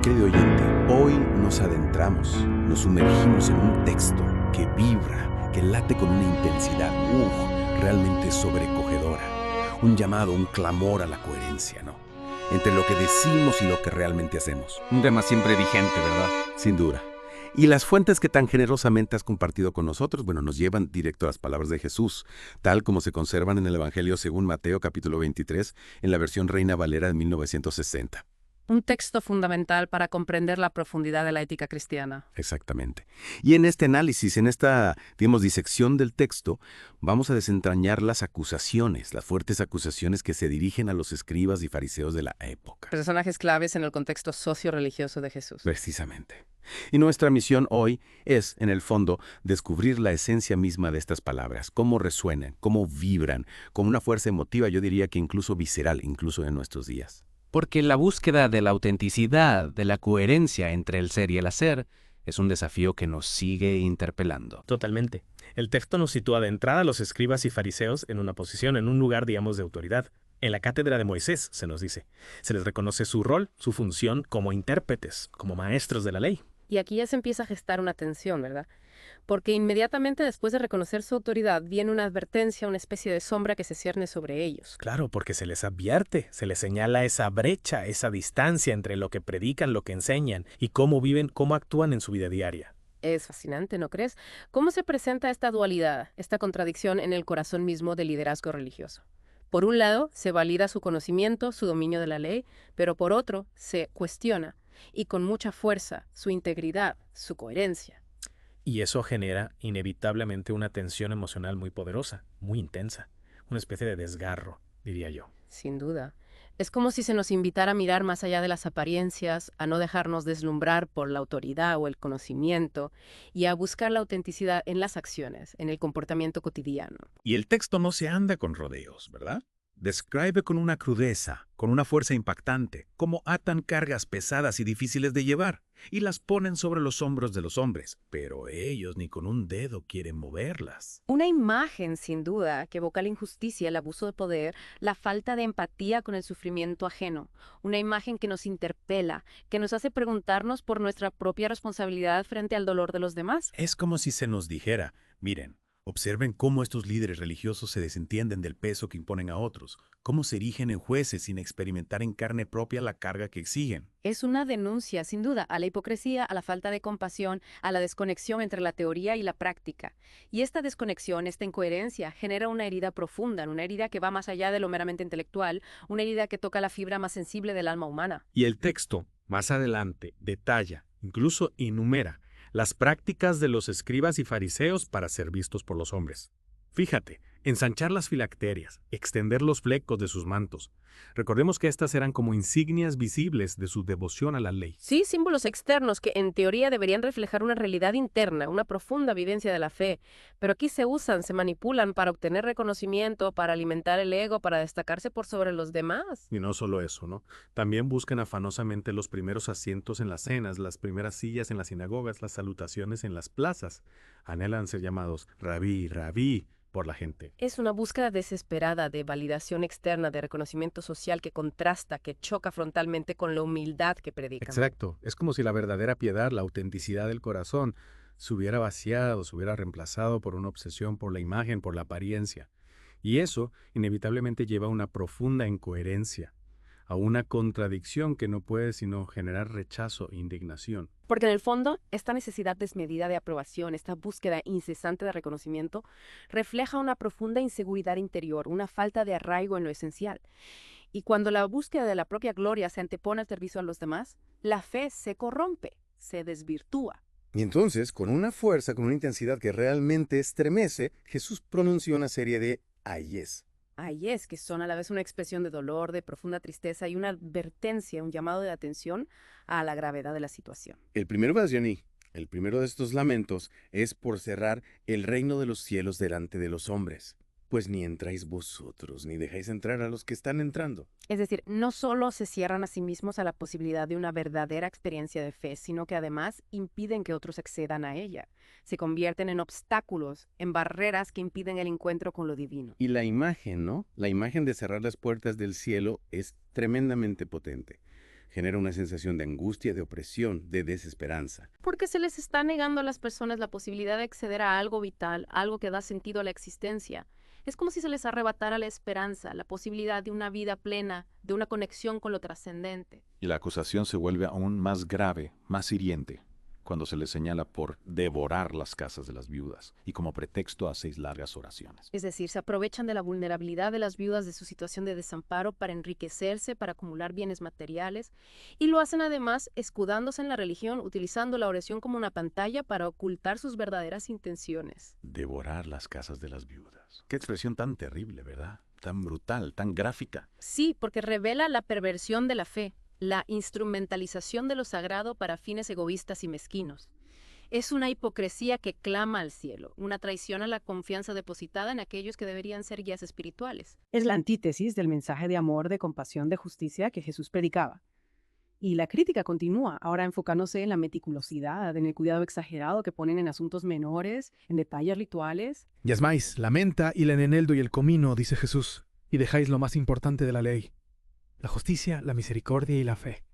Querido oyente, hoy nos adentramos, nos sumergimos en un texto que vibra, que late con una intensidad, realmente sobrecogedora. Un llamado, un clamor a la coherencia, ¿no? Entre lo que decimos y lo que realmente hacemos. Un tema siempre vigente, ¿verdad? Sin duda. Y las fuentes que tan generosamente has compartido con nosotros, bueno, nos llevan directo a las palabras de Jesús, tal como se conservan en el Evangelio según Mateo capítulo 23, en la versión Reina Valera de 1960. Un texto fundamental para comprender la profundidad de la ética cristiana. Exactamente. Y en este análisis, en esta, digamos, disección del texto, vamos a desentrañar las acusaciones, las fuertes acusaciones que se dirigen a los escribas y fariseos de la época. Personajes claves en el contexto socio-religioso de Jesús. Precisamente. Y nuestra misión hoy es, en el fondo, descubrir la esencia misma de estas palabras, cómo resuenan, cómo vibran, con una fuerza emotiva, yo diría que incluso visceral, incluso en nuestros días. Porque la búsqueda de la autenticidad, de la coherencia entre el ser y el hacer, es un desafío que nos sigue interpelando. Totalmente. El texto nos sitúa de entrada a los escribas y fariseos en una posición, en un lugar, digamos, de autoridad. En la cátedra de Moisés, se nos dice. Se les reconoce su rol, su función como intérpretes, como maestros de la ley. Y aquí ya se empieza a gestar una tensión, ¿verdad? Porque inmediatamente después de reconocer su autoridad viene una advertencia, una especie de sombra que se cierne sobre ellos. Claro, porque se les advierte, se les señala esa brecha, esa distancia entre lo que predican, lo que enseñan y cómo viven, cómo actúan en su vida diaria. Es fascinante, ¿no crees? ¿Cómo se presenta esta dualidad, esta contradicción en el corazón mismo del liderazgo religioso? Por un lado, se valida su conocimiento, su dominio de la ley, pero por otro, se cuestiona, y con mucha fuerza, su integridad, su coherencia. Y eso genera inevitablemente una tensión emocional muy poderosa, muy intensa, una especie de desgarro, diría yo. Sin duda. Es como si se nos invitara a mirar más allá de las apariencias, a no dejarnos deslumbrar por la autoridad o el conocimiento, y a buscar la autenticidad en las acciones, en el comportamiento cotidiano. Y el texto no se anda con rodeos, ¿verdad? Describe con una crudeza, con una fuerza impactante, cómo atan cargas pesadas y difíciles de llevar, y las ponen sobre los hombros de los hombres, pero ellos ni con un dedo quieren moverlas. Una imagen, sin duda, que evoca la injusticia, el abuso de poder, la falta de empatía con el sufrimiento ajeno. Una imagen que nos interpela, que nos hace preguntarnos por nuestra propia responsabilidad frente al dolor de los demás. Es como si se nos dijera, miren, observen cómo estos líderes religiosos se desentienden del peso que imponen a otros, cómo se erigen en jueces sin experimentar en carne propia la carga que exigen. Es una denuncia, sin duda, a la hipocresía, a la falta de compasión, a la desconexión entre la teoría y la práctica. Y esta desconexión, esta incoherencia, genera una herida profunda, una herida que va más allá de lo meramente intelectual, una herida que toca la fibra más sensible del alma humana. Y el texto, más adelante, detalla, incluso enumera, las prácticas de los escribas y fariseos para ser vistos por los hombres. Fíjate, ensanchar las filacterias, extender los flecos de sus mantos. Recordemos que estas eran como insignias visibles de su devoción a la ley. Sí, símbolos externos que en teoría deberían reflejar una realidad interna, una profunda vivencia de la fe, pero aquí se usan, se manipulan para obtener reconocimiento, para alimentar el ego, para destacarse por sobre los demás. Y no solo eso, ¿no? También buscan afanosamente los primeros asientos en las cenas, las primeras sillas en las sinagogas, las salutaciones en las plazas. Anhelan ser llamados rabí, rabí por la gente. Es una búsqueda desesperada de validación externa, de reconocimiento social que contrasta, que choca frontalmente con la humildad que predican. Exacto. Es como si la verdadera piedad, la autenticidad del corazón, se hubiera vaciado, se hubiera reemplazado por una obsesión por la imagen, por la apariencia. Y eso inevitablemente lleva a una profunda incoherencia, a una contradicción que no puede sino generar rechazo e indignación. Porque en el fondo, esta necesidad desmedida de aprobación, esta búsqueda incesante de reconocimiento, refleja una profunda inseguridad interior, una falta de arraigo en lo esencial. Y cuando la búsqueda de la propia gloria se antepone al servicio a los demás, la fe se corrompe, se desvirtúa. Y entonces, con una fuerza, con una intensidad que realmente estremece, Jesús pronunció una serie de ayes. Ayes, que son a la vez una expresión de dolor, de profunda tristeza y una advertencia, un llamado de atención a la gravedad de la situación. El primero el primero de estos lamentos es por cerrar el reino de los cielos delante de los hombres. Pues ni entráis vosotros, ni dejáis entrar a los que están entrando. Es decir, no solo se cierran a sí mismos a la posibilidad de una verdadera experiencia de fe, sino que además impiden que otros accedan a ella. Se convierten en obstáculos, en barreras que impiden el encuentro con lo divino. Y la imagen, ¿no? La imagen de cerrar las puertas del cielo es tremendamente potente. Genera una sensación de angustia, de opresión, de desesperanza. Porque se les está negando a las personas la posibilidad de acceder a algo vital, algo que da sentido a la existencia. Es como si se les arrebatara la esperanza, la posibilidad de una vida plena, de una conexión con lo trascendente. Y la acusación se vuelve aún más grave, más hiriente, cuando se les señala por devorar las casas de las viudas y como pretexto a 6 largas oraciones. Es decir, se aprovechan de la vulnerabilidad de las viudas de su situación de desamparo para enriquecerse, para acumular bienes materiales, y lo hacen además escudándose en la religión, utilizando la oración como una pantalla para ocultar sus verdaderas intenciones. Devorar las casas de las viudas. Qué expresión tan terrible, ¿verdad? Tan brutal, tan gráfica. Sí, porque revela la perversión de la fe, la instrumentalización de lo sagrado para fines egoístas y mezquinos. Es una hipocresía que clama al cielo, una traición a la confianza depositada en aquellos que deberían ser guías espirituales. Es la antítesis del mensaje de amor, de compasión, de justicia que Jesús predicaba. Y la crítica continúa, ahora enfocándose en la meticulosidad, en el cuidado exagerado que ponen en asuntos menores, en detalles rituales. Diezmáis la menta y el eneldo y el comino, dice Jesús, y dejáis lo más importante de la ley: la justicia, la misericordia y la fe.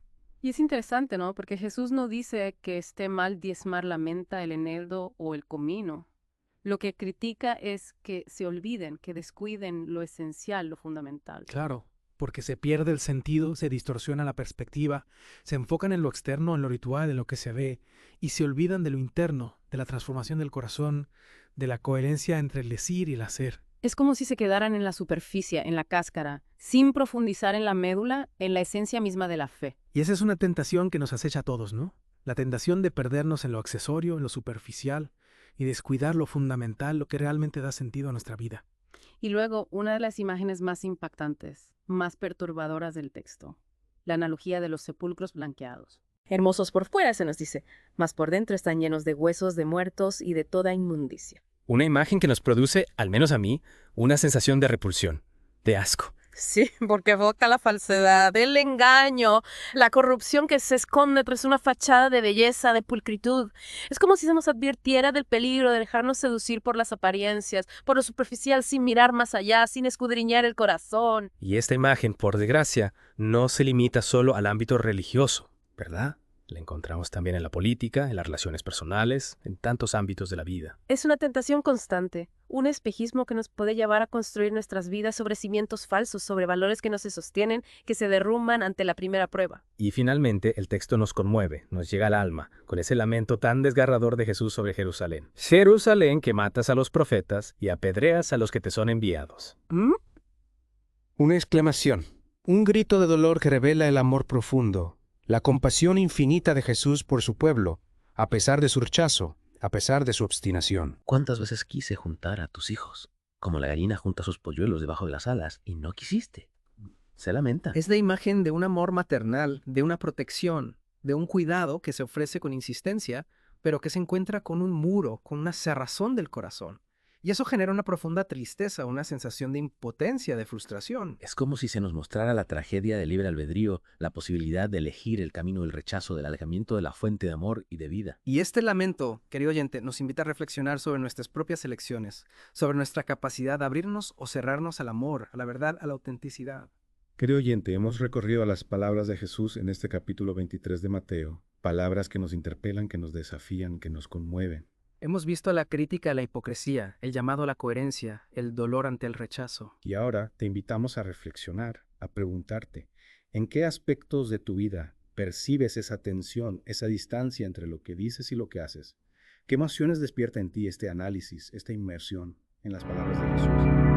Y es interesante, ¿no? Porque Jesús no dice que esté mal diezmar la menta, el eneldo o el comino. Lo que critica es que se olviden, que descuiden lo esencial, lo fundamental. Claro, porque se pierde el sentido, se distorsiona la perspectiva, se enfocan en lo externo, en lo ritual, en lo que se ve, y se olvidan de lo interno, de la transformación del corazón, de la coherencia entre el decir y el hacer. Es como si se quedaran en la superficie, en la cáscara, sin profundizar en la médula, en la esencia misma de la fe. Y esa es una tentación que nos acecha a todos, ¿no? La tentación de perdernos en lo accesorio, en lo superficial, y descuidar lo fundamental, lo que realmente da sentido a nuestra vida. Y luego, una de las imágenes más impactantes, más perturbadoras del texto, la analogía de los sepulcros blanqueados. Hermosos por fuera, se nos dice, mas por dentro están llenos de huesos de muertos y de toda inmundicia. Una imagen que nos produce, al menos a mí, una sensación de repulsión, de asco. Sí, porque evoca la falsedad, el engaño, la corrupción que se esconde tras una fachada de belleza, de pulcritud. Es como si se nos advirtiera del peligro de dejarnos seducir por las apariencias, por lo superficial, sin mirar más allá, sin escudriñar el corazón. Y esta imagen, por desgracia, no se limita solo al ámbito religioso, ¿verdad? La encontramos también en la política, en las relaciones personales, en tantos ámbitos de la vida. Es una tentación constante, un espejismo que nos puede llevar a construir nuestras vidas sobre cimientos falsos, sobre valores que no se sostienen, que se derrumban ante la primera prueba. Y finalmente, el texto nos conmueve, nos llega al alma, con ese lamento tan desgarrador de Jesús sobre Jerusalén. Jerusalén, que matas a los profetas y apedreas a los que te son enviados. Una exclamación, un grito de dolor que revela el amor profundo, la compasión infinita de Jesús por su pueblo, a pesar de su rechazo, a pesar de su obstinación. ¿Cuántas veces quise juntar a tus hijos, como la gallina junta sus polluelos debajo de las alas, y no quisiste? Se lamenta. Es la imagen de un amor maternal, de una protección, de un cuidado que se ofrece con insistencia, pero que se encuentra con un muro, con una cerrazón del corazón. Y eso genera una profunda tristeza, una sensación de impotencia, de frustración. Es como si se nos mostrara la tragedia del libre albedrío, la posibilidad de elegir el camino del rechazo, del alejamiento de la fuente de amor y de vida. Y este lamento, querido oyente, nos invita a reflexionar sobre nuestras propias elecciones, sobre nuestra capacidad de abrirnos o cerrarnos al amor, a la verdad, a la autenticidad. Querido oyente, hemos recorrido a las palabras de Jesús en este capítulo 23 de Mateo, palabras que nos interpelan, que nos desafían, que nos conmueven. Hemos visto la crítica a la hipocresía, el llamado a la coherencia, el dolor ante el rechazo. Y ahora te invitamos a reflexionar, a preguntarte, ¿en qué aspectos de tu vida percibes esa tensión, esa distancia entre lo que dices y lo que haces? ¿Qué emociones despierta en ti este análisis, esta inmersión en las palabras de Jesús?